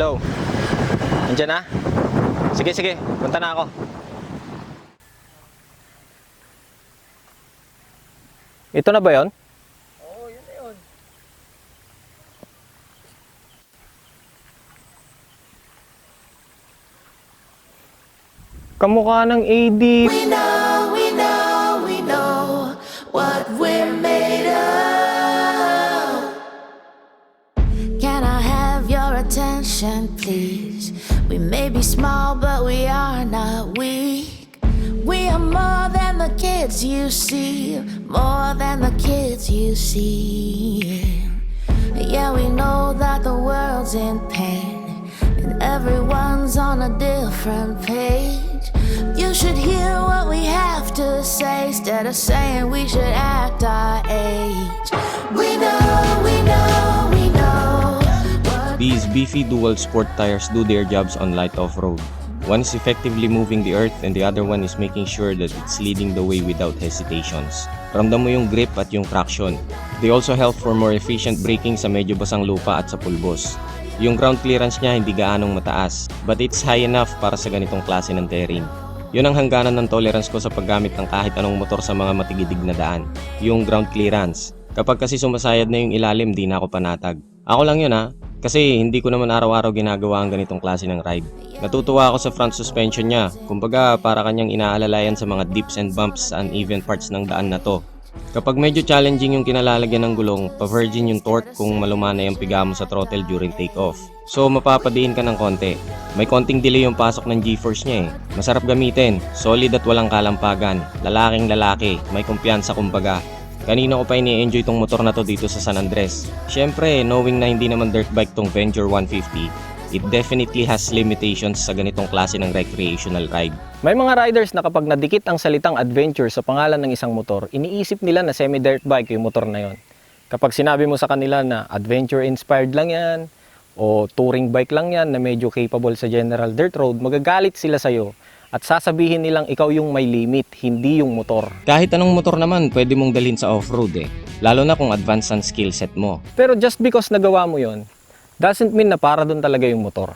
Hello. Nandiyan na? Sige, punta na ako. Ito na ba yon? Oo, yun na yun. Kamukha ng AD. We know what we're made of. Can I have your attention, please? We may be small, but we are not weak. We are more than the kids you see, more than the kids you see. Yeah, we know that the world's in pain, and everyone's on a different page. You should hear what we have to say instead of saying we should act our age. We know. These beefy dual sport tires do their jobs on light off-road. One is effectively moving the earth and the other one is making sure that it's leading the way without hesitations. Ramdam mo yung grip at yung traction. They also help for more efficient braking sa medyo basang lupa at sa pulbos. Yung ground clearance niya hindi gaanong mataas, but it's high enough para sa ganitong klase ng terrain. Yun ang hangganan ng tolerance ko sa paggamit ng kahit anong motor sa mga matigidig na daan. Yung ground clearance. Kapag kasi sumasayad na yung ilalim, di na ako panatag. Ako lang yun ha. Kasi hindi ko naman araw-araw ginagawa ang ganitong klase ng ride. Natutuwa ako sa front suspension niya. Kumbaga para kanyang inaalalayan sa mga dips and bumps sa uneven parts ng daan na to. Kapag medyo challenging yung kinalalagyan ng gulong, pa-virgin yung torque kung malumanay ang piga mo sa throttle during takeoff. So mapapadiin ka ng konti. May konting delay yung pasok ng G-force niya eh. Masarap gamitin, solid at walang kalampagan. Lalaking lalaki, may kumpiyansa kumbaga. Kanina ko pa ini-enjoy tong motor na to dito sa San Andres. Syempre, knowing na hindi naman dirt bike tong Venture 150, it definitely has limitations sa ganitong klase ng recreational ride. May mga riders na kapag nadikit ang salitang adventure sa pangalan ng isang motor, iniisip nila na semi-dirt bike yung motor na yon. Kapag sinabi mo sa kanila na adventure-inspired lang yan, o touring bike lang yan na medyo capable sa general dirt road, magagalit sila sa'yo. At sasabihin nilang ikaw yung may limit, hindi yung motor. Kahit anong motor naman, pwede mong dalhin sa off-road eh. Lalo na kung advanced ang skill set mo. Pero just because nagawa mo yon, doesn't mean na para doon talaga yung motor.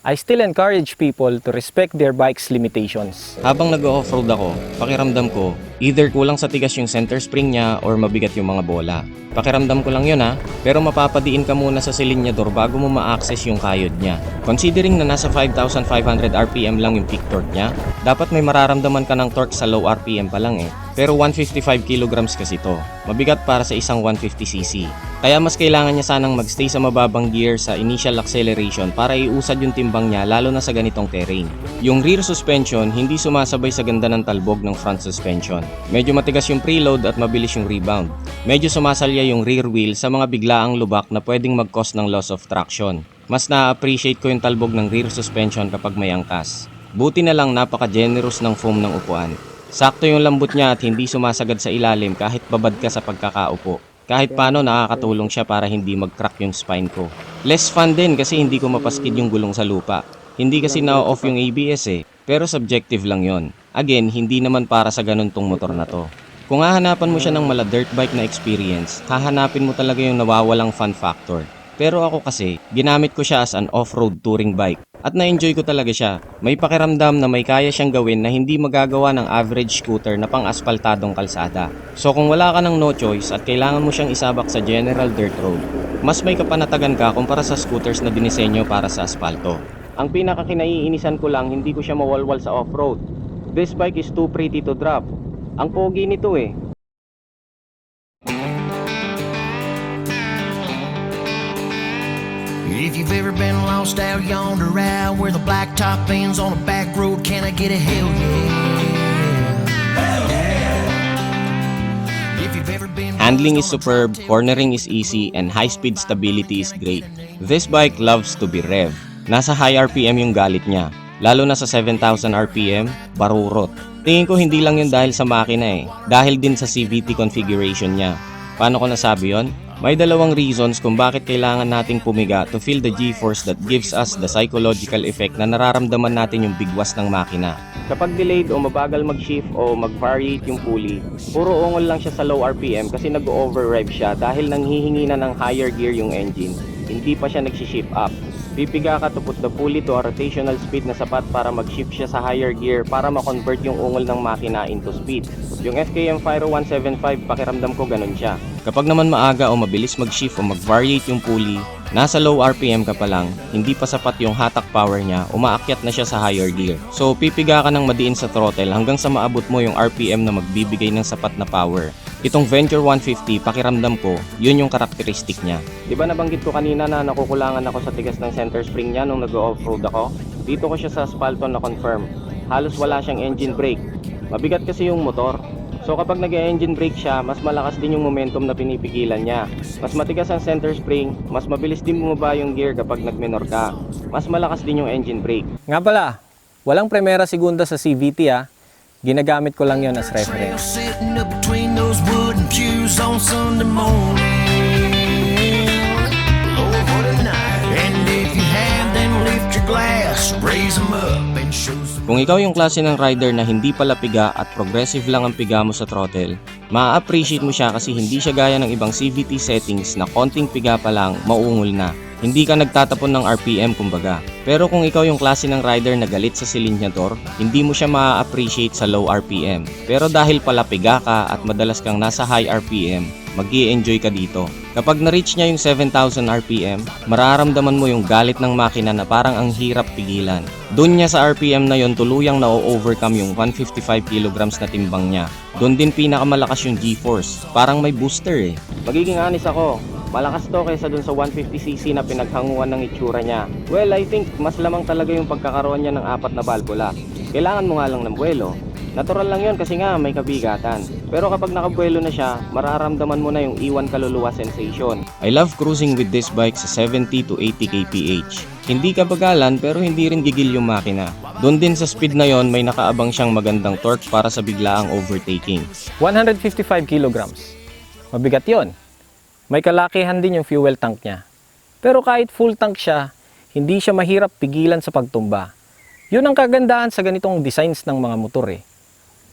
I still encourage people to respect their bike's limitations. Habang nag-off-road ako, pakiramdam ko, either kulang sa tigas yung center spring niya or mabigat yung mga bola. Pakiramdam ko lang yun ha, pero mapapadiin ka muna sa silinyador bago mo ma-access yung kayod niya. Considering na nasa 5,500 RPM lang yung peak torque niya, dapat may mararamdaman ka ng torque sa low RPM pa lang eh. Pero 155 kilograms kasi to, mabigat para sa isang 150cc. Kaya mas kailangan niya sanang magstay sa mababang gear sa initial acceleration para iusad yung timbang niya lalo na sa ganitong terrain. Yung rear suspension hindi sumasabay sa ganda ng talbog ng front suspension. Medyo matigas yung preload at mabilis yung rebound. Medyo sumasalya yung rear wheel sa mga biglaang lubak na pwedeng mag-cause ng loss of traction. Mas na-appreciate ko yung talbog ng rear suspension kapag may angkas. Buti na lang napaka-generous ng foam ng upuan. Sakto yung lambot niya at hindi sumasagad sa ilalim kahit babad ka sa pagkakaupo. Kahit paano nakakatulong siya para hindi mag-crack yung spine ko. Less fun din kasi hindi ko mapaskid yung gulong sa lupa. Hindi kasi na-off yung ABS eh, pero subjective lang yon. Again, hindi naman para sa ganun tong motor na to. Kung hahanapan mo siya ng mala dirt bike na experience, hahanapin mo talaga yung nawawalang fun factor. Pero ako kasi, ginamit ko siya as an off-road touring bike. At na-enjoy ko talaga siya. May pakiramdam na may kaya siyang gawin na hindi magagawa ng average scooter na pang-aspaltadong kalsada. So kung wala ka ng no choice at kailangan mo siyang isabak sa general dirt road, mas may kapanatagan ka kumpara sa scooters na dinisenyo para sa asfalto. Ang pinakakinaiinisan ko lang, hindi ko siya mawalwal sa off-road. This bike is too pretty to drop. Ang pogi nito eh. If you've ever been lost out yonder out where the blacktop ends on a back road, can I get a hell yeah? Hell yeah! If you've ever been Handling is superb, cornering is easy, and high-speed stability is great. This bike loves to be rev. Nasa high RPM yung galit niya. Lalo na sa 7,000 RPM, barurot. Tingin ko hindi lang yun dahil sa makina eh. Dahil din sa CVT configuration niya. Paano ko nasabi yon? May dalawang reasons kung bakit kailangan nating pumiga to feel the G-force that gives us the psychological effect na nararamdaman natin yung bigwas ng makina. Kapag delayed o mabagal mag-shift o mag-variate yung pulley, puro ungol lang siya sa low RPM kasi nag-overrev siya dahil nanghihingi na ng higher gear yung engine. Hindi pa siya nag-shift up. Pipiga ka to put the pulley to a rotational speed na sapat para mag-shift siya sa higher gear para ma-convert yung ungol ng makina into speed. Yung FKM Fyro 175, pakiramdam ko ganun siya. Kapag naman maaga o mabilis mag-shift o mag-variate yung pulley, nasa low RPM ka pa lang, hindi pa sapat yung hatak power niya, umaakyat na siya sa higher gear. So pipiga ka ng madiin sa throttle hanggang sa maabot mo yung RPM na magbibigay ng sapat na power. Itong Venture 150, pakiramdam ko, yun yung karakteristik niya. Di ba nabanggit ko kanina na nakukulangan ako sa tigas ng center spring niya nung nag-off-road ako? Dito ko siya sa asphalto na confirm. Halos wala siyang engine brake. Mabigat kasi yung motor. So kapag nag-engine brake siya, mas malakas din yung momentum na pinipigilan niya. Mas matigas ang center spring, mas mabilis din bumaba yung gear kapag nagminor ka. Mas malakas din yung engine brake. Nga pala, walang primera segunda sa CVT Ginagamit ko lang yon as Trail reference. sitting up between those wooden pews on Sunday morning. Lord, what a night. And if you have, then lift your glass, raise them up and show some. Kung ikaw yung klase ng rider na hindi pala piga at progressive lang ang piga mo sa throttle, ma-appreciate mo siya kasi hindi siya gaya ng ibang CVT settings na konting piga pa lang, maungol na. Hindi ka nagtatapon ng RPM kumbaga. Pero kung ikaw yung klase ng rider na galit sa silinyador, hindi mo siya ma-appreciate sa low RPM. Pero dahil pala piga ka at madalas kang nasa high RPM, mag-i-enjoy ka dito. Kapag na-reach niya yung 7,000 RPM, mararamdaman mo yung galit ng makina na parang ang hirap pigilan. Doon niya sa RPM na yon tuluyang na-overcome yung 155 kilograms na timbang niya. Doon din pinakamalakas yung G-force. Parang may booster eh. Magiging honest ako. Malakas to kaysa dun sa 150cc na pinaghanguan ng itsura niya. Well, I think mas lamang talaga yung pagkakaroon niya ng 4 na valvula. Kailangan mo nga lang ng buwelo. Natural lang yun kasi nga may kabigatan. Pero kapag nakabuwelo na siya, mararamdaman mo na yung iwan kaluluwa sensation. I love cruising with this bike sa 70 to 80 kph. Hindi kabagalan pero hindi rin gigil yung makina. Doon din sa speed na yon may nakaabang siyang magandang torque para sa biglaang overtaking. 155 kilograms. Mabigat yon. May kalakihan din yung fuel tank niya. Pero kahit full tank siya, hindi siya mahirap pigilan sa pagtumba. Yun ang kagandahan sa ganitong designs ng mga motor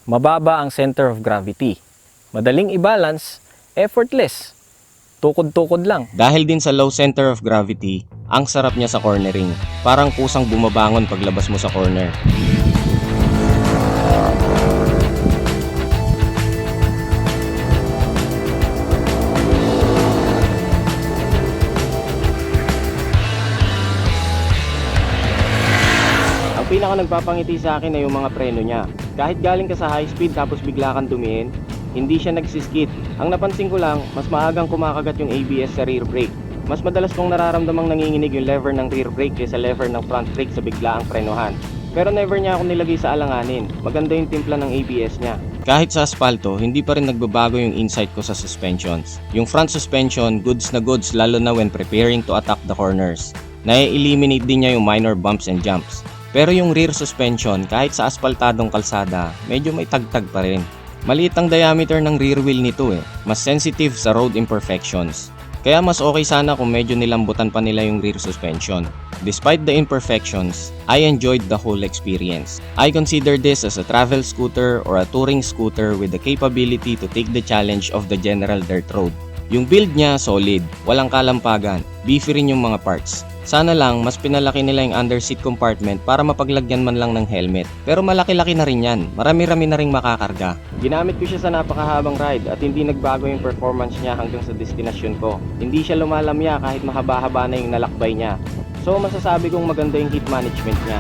Mababa ang center of gravity. Madaling i-balance, effortless. Tukod-tukod lang. Dahil din sa low center of gravity, ang sarap niya sa cornering. Parang kusang bumabangon paglabas mo sa corner. Ang pinaka nagpapangiti sa akin ay yung mga preno niya. Kahit galing ka sa high speed tapos bigla kang dumiin, hindi siya nagsiskid. Ang napansin ko lang, mas maagang kumakagat yung ABS sa rear brake. Mas madalas kong nararamdamang nanginginig yung lever ng rear brake kaysa lever ng front brake sa biglaang prenohan. Pero never niya ako nilagay sa alanganin. Maganda yung timpla ng ABS niya. Kahit sa aspalto, hindi pa rin nagbabago yung insight ko sa suspensions. Yung front suspension, goods na goods lalo na when preparing to attack the corners. Nai-eliminate din niya yung minor bumps and jumps. Pero yung rear suspension, kahit sa aspaltadong kalsada, medyo may tagtag pa rin. Maliit ang diameter ng rear wheel nito Mas sensitive sa road imperfections. Kaya mas okay sana kung medyo nilambutan pa nila yung rear suspension. Despite the imperfections, I enjoyed the whole experience. I consider this as a travel scooter or a touring scooter with the capability to take the challenge of the general dirt road. Yung build niya solid, walang kalampagan, beefy rin yung mga parts. Sana lang mas pinalaki nila yung underseat compartment para mapaglagyan man lang ng helmet. Pero malaki-laki na rin yan, marami-rami na rin makakarga. Ginamit ko siya sa napakahabang ride at hindi nagbago yung performance niya hanggang sa destinasyon ko. Hindi siya lumalamya kahit mahaba-haba na yung nalakbay niya. So masasabi kong maganda yung heat management niya.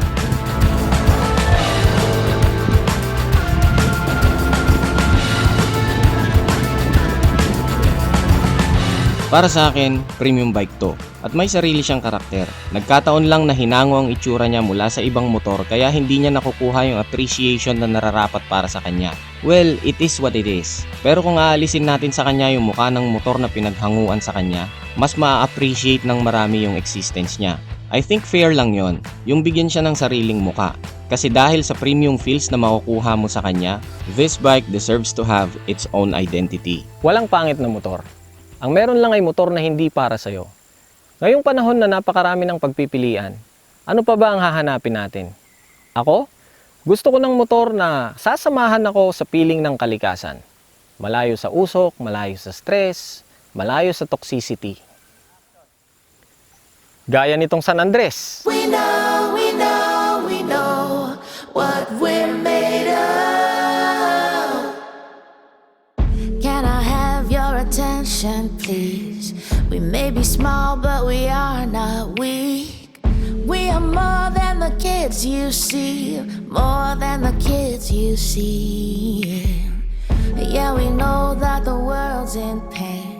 Para sa akin, premium bike to. At may sarili siyang karakter. Nagkataon lang na hinango ang itsura niya mula sa ibang motor kaya hindi niya nakukuha yung appreciation na nararapat para sa kanya. Well, it is what it is. Pero kung aalisin natin sa kanya yung mukha ng motor na pinaghanguan sa kanya, mas ma-appreciate ng marami yung existence niya. I think fair lang yon, yung bigyan siya ng sariling muka. Kasi dahil sa premium feels na makukuha mo sa kanya, this bike deserves to have its own identity. Walang pangit na motor. Ang meron lang ay motor na hindi para sa'yo. Ngayong panahon na napakarami ng pagpipilian, ano pa ba ang hahanapin natin? Ako? Gusto ko ng motor na sasamahan ako sa piling ng kalikasan. Malayo sa usok, malayo sa stress, malayo sa toxicity. Gaya nitong San Andres. We know, we know, we know what we're made of. Can I have your attention, please? We may be small, but we are not weak. We are more than the kids you see, more than the kids you see. Yeah, we know that the world's in pain.